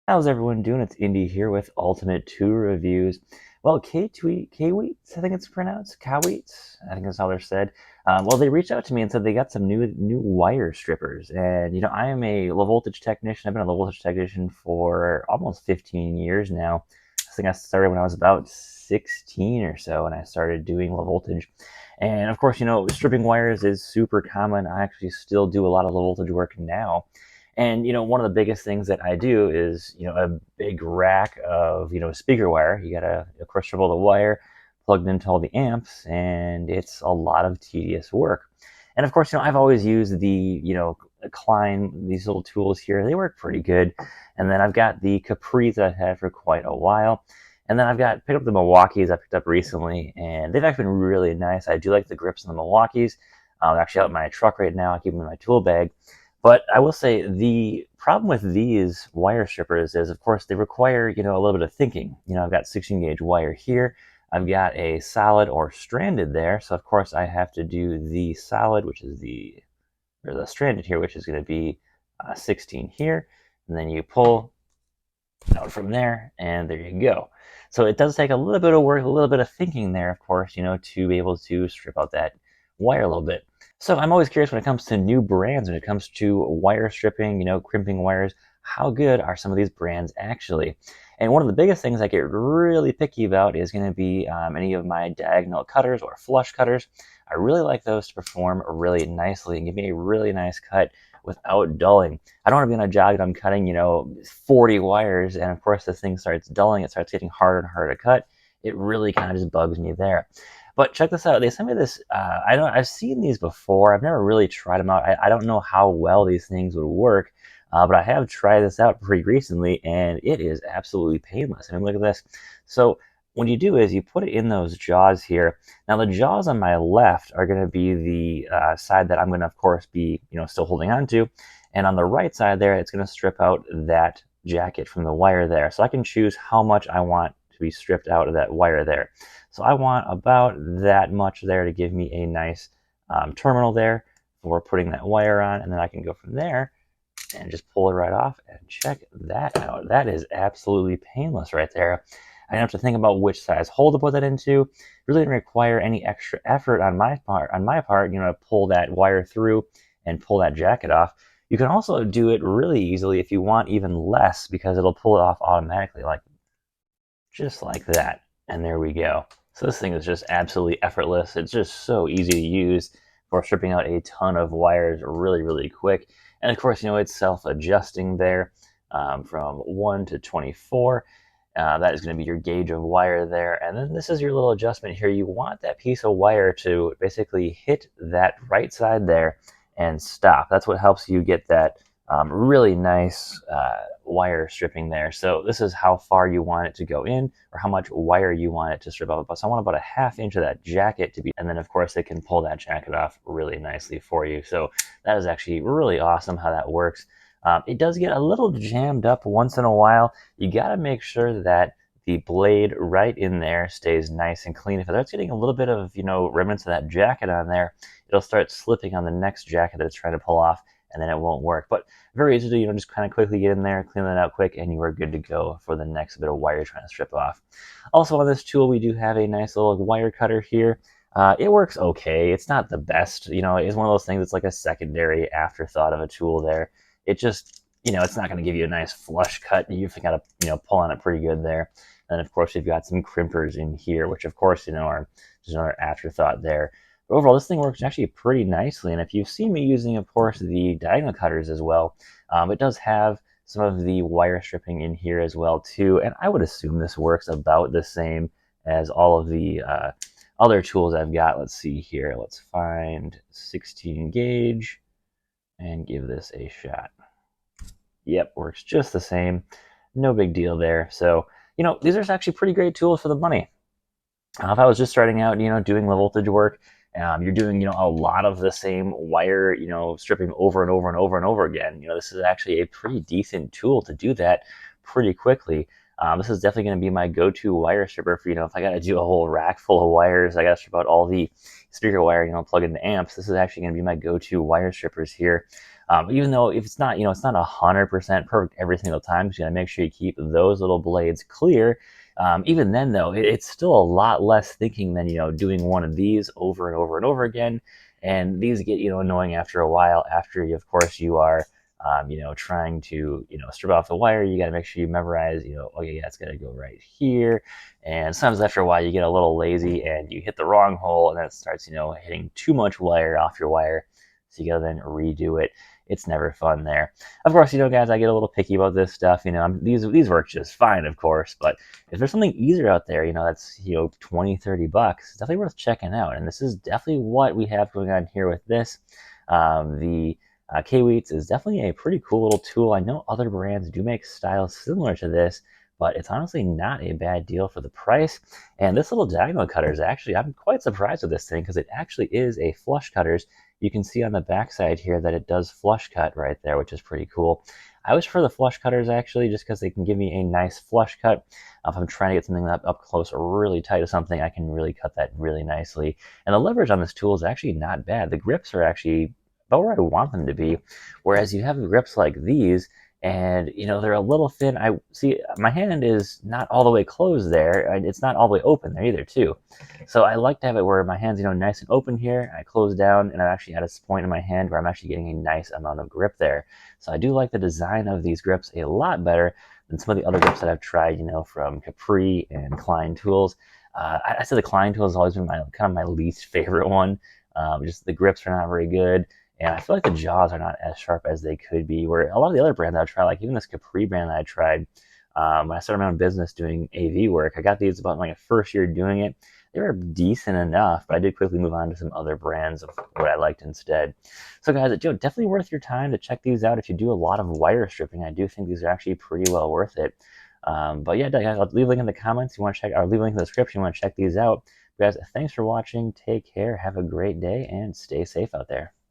How's everyone doing? It's Indy here with Ultimate 2 Reviews. Well, Kaiweets, I think it's pronounced. Kaiweets, I think that's how they're said. Well, they reached out to me and said they got some new wire strippers. And, I am a low voltage technician. I've been a low voltage technician for almost 15 years now. I think I started when I was about 16 or so, and I started doing low voltage. And of course, stripping wires is super common. I actually still do a lot of low voltage work now. And one of the biggest things that I do is a big rack of speaker wire. You gotta of course triple the wire plugged into all the amps, and it's a lot of tedious work. And of course, I've always used the Klein, these little tools here. They work pretty good. And then I've got the Capri's that I've had for quite a while. And then I've got picked up the Milwaukee's I picked up recently, and they've actually been really nice. I do like the grips on the Milwaukee's. They're actually out in my truck right now. I keep them in my tool bag. But I will say the problem with these wire strippers is, of course, they require, a little bit of thinking. I've got 16 gauge wire here. I've got a solid or stranded there. So, of course, I have to do the solid, which is or the stranded here, which is going to be 16 here. And then you pull out from there, and there you go. So it does take a little bit of work, a little bit of thinking there, of course, to be able to strip out that wire a little bit. So I'm always curious when it comes to new brands, when it comes to wire stripping, crimping wires, how good are some of these brands actually? And one of the biggest things I get really picky about is going to be any of my diagonal cutters or flush cutters. I really like those to perform really nicely and give me a really nice cut without dulling. I don't want to be on a job that I'm cutting, 40 wires, and of course this thing starts dulling, it starts getting harder and harder to cut. It really kind of just bugs me there. But check this out. They sent me this. I've seen these before. I've never really tried them out. I don't know how well these things would work, but I have tried this out pretty recently, and it is absolutely painless. I mean, look at this. So what you do is you put it in those jaws here. Now the jaws on my left are going to be the side that I'm going to, of course, be still holding on to, and on the right side there, it's going to strip out that jacket from the wire there. So I can choose how much I want to be stripped out of that wire there. So I want about that much there to give me a nice terminal there for putting that wire on, and then I can go from there and just pull it right off, and check that out. That is absolutely painless right there. I don't have to think about which size hole to put that into. It really didn't require any extra effort on my part, to pull that wire through and pull that jacket off. You can also do it really easily if you want even less, because it'll pull it off automatically, like just like that. And there we go. So this thing is just absolutely effortless. It's just so easy to use for stripping out a ton of wires really, really quick. And of course, it's self-adjusting there from 1 to 24. That is going to be your gauge of wire there. And then this is your little adjustment here. You want that piece of wire to basically hit that right side there and stop. That's what helps you get that really nice wire stripping there. So this is how far you want it to go in, or how much wire you want it to strip off. So I want about a ½ inch of that jacket to be, and then of course it can pull that jacket off really nicely for you. So that is actually really awesome how that works. It does get a little jammed up once in a while. You got to make sure that the blade right in there stays nice and clean. If it starts getting a little bit of, remnants of that jacket on there, it'll start slipping on the next jacket that it's trying to pull off, and then it won't work. But very easy to, just kind of quickly get in there, clean that out quick, and you are good to go for the next bit of wire you're trying to strip off. Also on this tool, we do have a nice little wire cutter here. It works okay. It's not the best. It's one of those things. It's like a secondary afterthought of a tool there. It just, it's not going to give you a nice flush cut. You've got to, pull on it pretty good there. And of course, you've got some crimpers in here, which of course, are just another afterthought there. But overall, this thing works actually pretty nicely. And if you've seen me using, of course, the diagonal cutters as well, it does have some of the wire stripping in here as well too. And I would assume this works about the same as all of the other tools I've got. Let's see here. Let's find 16 gauge and give this a shot. Yep, works just the same. No big deal there. So, these are actually pretty great tools for the money. If I was just starting out, doing low voltage work, you're doing, a lot of the same wire, stripping over and over and over and over again. This is actually a pretty decent tool to do that pretty quickly. This is definitely going to be my go-to wire stripper for, if I got to do a whole rack full of wires, I got to strip out all the speaker wire, plug into amps. This is actually going to be my go-to wire strippers here. Even though if it's not, it's not 100% perfect every single time, so you gotta make sure you keep those little blades clear. Even then, though, it's still a lot less thinking than doing one of these over and over and over again. And these get annoying after a while. After you, of course, you are trying to strip off the wire, you got to make sure you memorize. Okay, yeah, it's gonna go right here. And sometimes after a while, you get a little lazy and you hit the wrong hole, and then it starts hitting too much wire off your wire. So you gotta then redo it. It's never fun there. Of course, guys, I get a little picky about this stuff. These work just fine, of course, but if there's something easier out there, that's 20, $30, it's definitely worth checking out. And this is definitely what we have going on here with this. The Kaiweets is definitely a pretty cool little tool. I know other brands do make styles similar to this, but it's honestly not a bad deal for the price. And this little diagonal cutter is actually, I'm quite surprised with this thing because it actually is a flush cutters. You can see on the back side here that it does flush cut right there, which is pretty cool. I always prefer the flush cutters actually, just because they can give me a nice flush cut. If I'm trying to get something up close or really tight to something, I can really cut that really nicely. And the leverage on this tool is actually not bad. The grips are actually about where I want them to be. Whereas you have grips like these, and they're a little thin. I see my hand is not all the way closed there, and it's not all the way open there either too. So I like to have it where my hand's nice and open here. I close down, and I'm actually at a point in my hand where I'm actually getting a nice amount of grip there. So I do like the design of these grips a lot better than some of the other grips that I've tried, from Capri and Klein tools. I say the Klein tool has always been my least favorite one. Just the grips are not very good. And I feel like the jaws are not as sharp as they could be. Where a lot of the other brands I've tried, like even this Capri brand that I tried when I started my own business doing AV work, I got these about my first year doing it. They were decent enough, but I did quickly move on to some other brands of what I liked instead. So guys, definitely worth your time to check these out. If you do a lot of wire stripping, I do think these are actually pretty well worth it. But yeah, guys, I'll leave a link in the comments. You want to check, or leave a link in the description. You want to check these out. Guys, thanks for watching. Take care. Have a great day, and stay safe out there.